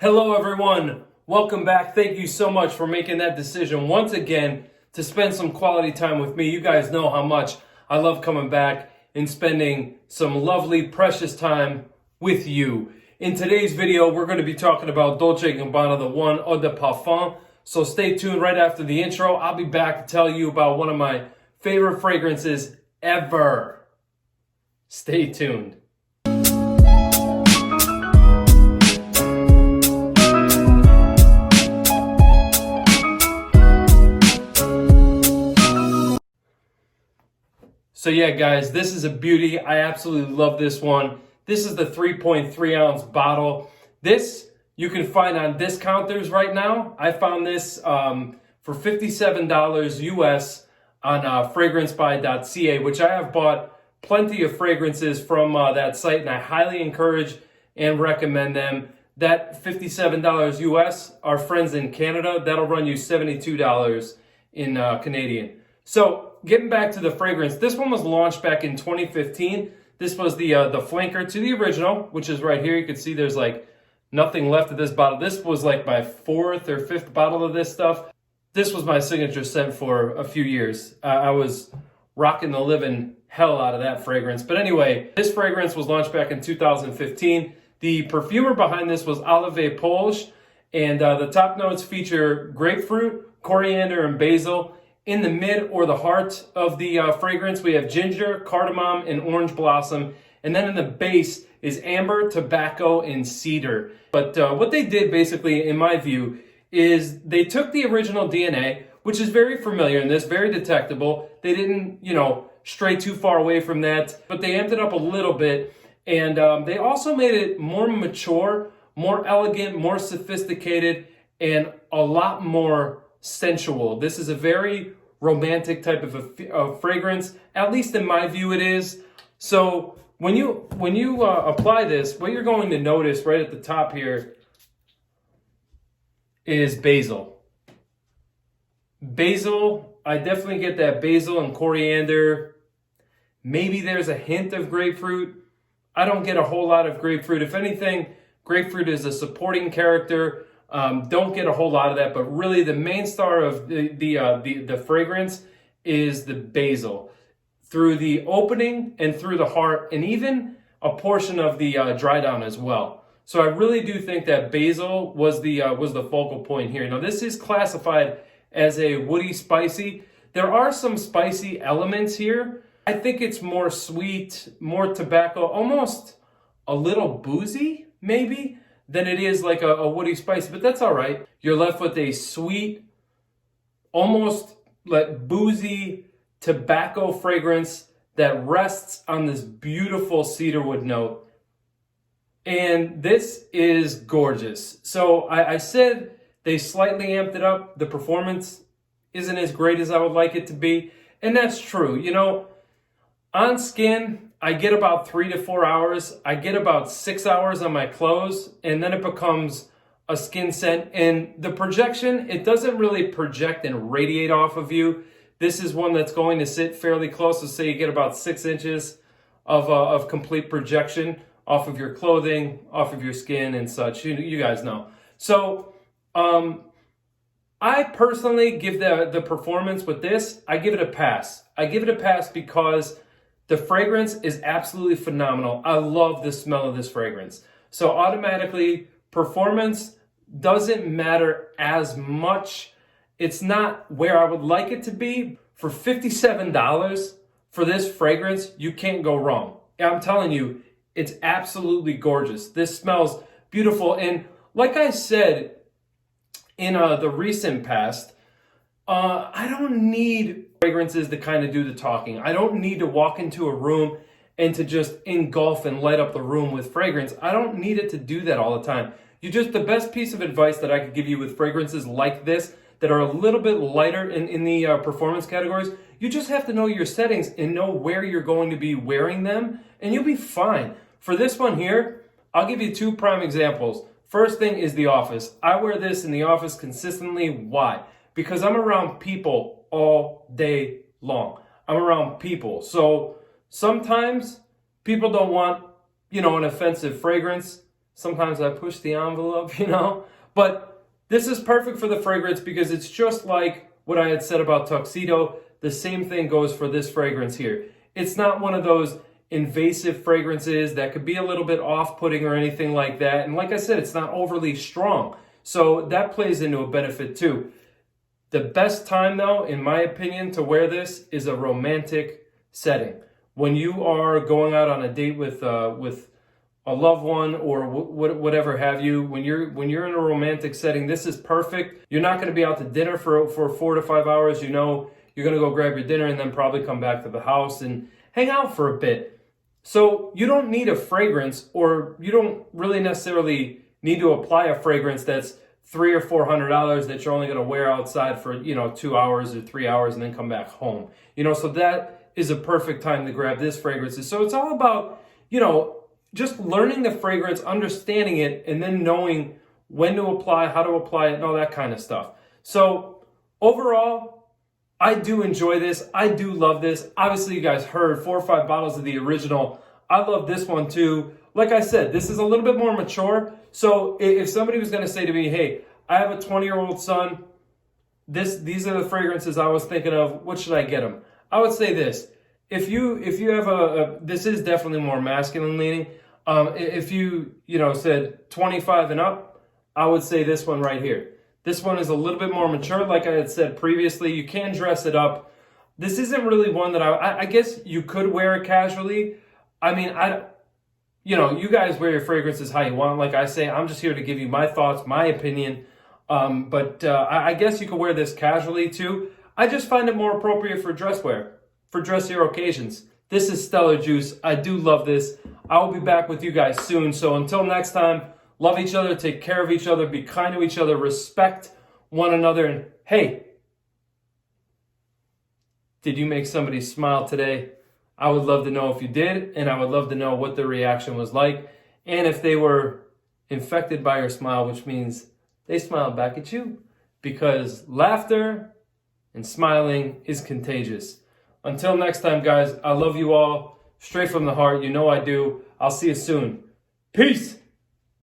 Hello everyone, welcome back. Thank you so much for making that decision once again to spend some quality time with me. You guys know how much I love coming back and spending some lovely, precious time with you. In today's video, we're going to be talking about Dolce and Gabbana, the Men Eau de Parfum. So stay tuned. Right after the intro, I'll be back to tell you about one of my favorite fragrances ever. Stay tuned. So yeah, guys, this is a beauty. I absolutely love this one. This is the 3.3 ounce bottle. This you can find on discounters right now. I found this for $57 US on Fragrancebuy.ca, which I have bought plenty of fragrances from that site, and I highly encourage and recommend them. That $57 US, our friends in Canada, that'll run you $72 in Canadian. So getting back to the fragrance, this one was launched back in 2015. This was the flanker to the original, which is right here. You can see there's like nothing left of this bottle. This was like my fourth or fifth bottle of this stuff. This was my signature scent for a few years. I was rocking the living hell out of that fragrance. But anyway, this fragrance was launched back in 2015. The perfumer behind this was Olivier Polge, and the top notes feature grapefruit, coriander, and basil. In the mid or the heart of the fragrance, we have ginger, cardamom, and orange blossom. And then in the base is amber, tobacco, and cedar. But what they did basically, in my view, is they took the original DNA, which is very familiar in this, very detectable. They didn't, stray too far away from that, but they amped it up a little bit. And they also made it more mature, more elegant, more sophisticated, and a lot more sensual. This is a very romantic type of fragrance, at least in my view it is. So when you apply this, what you're going to notice right at the top here is basil. Basil, I definitely get that basil and coriander. Maybe there's a hint of grapefruit. I don't get a whole lot of grapefruit. If anything, grapefruit is a supporting character. Don't get a whole lot of that, but really the main star of the fragrance is the basil. Through the opening and through the heart, and even a portion of the dry down as well. So I really do think that basil was the focal point here. Now this is classified as a woody spicy. There are some spicy elements here. I think it's more sweet, more tobacco, almost a little boozy maybe, than it is like a woody spice, but that's all right. You're left with a sweet, almost like boozy tobacco fragrance that rests on this beautiful cedarwood note. And this is gorgeous. So I said they slightly amped it up. The performance isn't as great as I would like it to be. And that's true. On skin, I get about 3 to 4 hours. I get about 6 hours on my clothes, and then it becomes a skin scent. And the projection, it doesn't really project and radiate off of you. This is one that's going to sit fairly close. So say you get about 6 inches of complete projection off of your clothing, off of your skin and such. You guys know. So I personally give the performance with this, I give it a pass. I give it a pass because the fragrance is absolutely phenomenal. I love the smell of this fragrance. So automatically, performance doesn't matter as much. It's not where I would like it to be. For $57 for this fragrance, you can't go wrong. I'm telling you, it's absolutely gorgeous. This smells beautiful. And like I said in the recent past, I don't need fragrances to kind of do the talking. I don't need to walk into a room and to just engulf and light up the room with fragrance. I don't need it to do that all the time. The best piece of advice that I could give you with fragrances like this that are a little bit lighter in the performance categories, you just have to know your settings and know where you're going to be wearing them, and you'll be fine. For this one here, I'll give you 2 prime examples. First thing is the office. I wear this in the office consistently. Why? Because I'm around people all day long. I'm around people. So sometimes people don't want, an offensive fragrance. sometimes I push the envelope, you know. But this is perfect for the fragrance because it's just like what I had said about Tuxedo. The same thing goes for this fragrance here. It's not one of those invasive fragrances that could be a little bit off-putting or anything like that. And like I said, it's not overly strong. So that plays into a benefit too. The best time though, in my opinion, to wear this is a romantic setting. When you are going out on a date with a loved one or whatever have you, when you're in a romantic setting, this is perfect. You're not going to be out to dinner for 4 to 5 hours. You know, you're going to go grab your dinner and then probably come back to the house and hang out for a bit. So you don't need a fragrance, or you don't really necessarily need to apply a fragrance that's $300 or $400 that you're only going to wear outside for, 2 hours or 3 hours and then come back home. So that is a perfect time to grab this fragrance. So it's all about, just learning the fragrance, understanding it, and then knowing when to apply, how to apply it, and all that kind of stuff. So overall, I do enjoy this. I do love this. Obviously, you guys heard 4 or 5 bottles of the original. I love this one too. Like I said, this is a little bit more mature. So if somebody was going to say to me, hey, I have a 20-year-old son, these are the fragrances I was thinking of, what should I get him? I would say this. If you have this is definitely more masculine leaning. If you said 25 and up, I would say this one right here. This one is a little bit more mature. Like I had said previously, you can dress it up. This isn't really one that I guess you could wear it casually. I mean, you guys wear your fragrances how you want. Like I say, I'm just here to give you my thoughts, my opinion. But I guess you could wear this casually too. I just find it more appropriate for dress wear, for dressier occasions. This is Stellar Juice. I do love this. I will be back with you guys soon. So until next time, love each other, take care of each other, be kind to each other, respect one another. And hey, did you make somebody smile today? I would love to know if you did, and I would love to know what the reaction was like, and if they were infected by your smile, which means they smiled back at you, because laughter and smiling is contagious. Until next time, guys, I love you all straight from the heart. You know I do. I'll see you soon. Peace.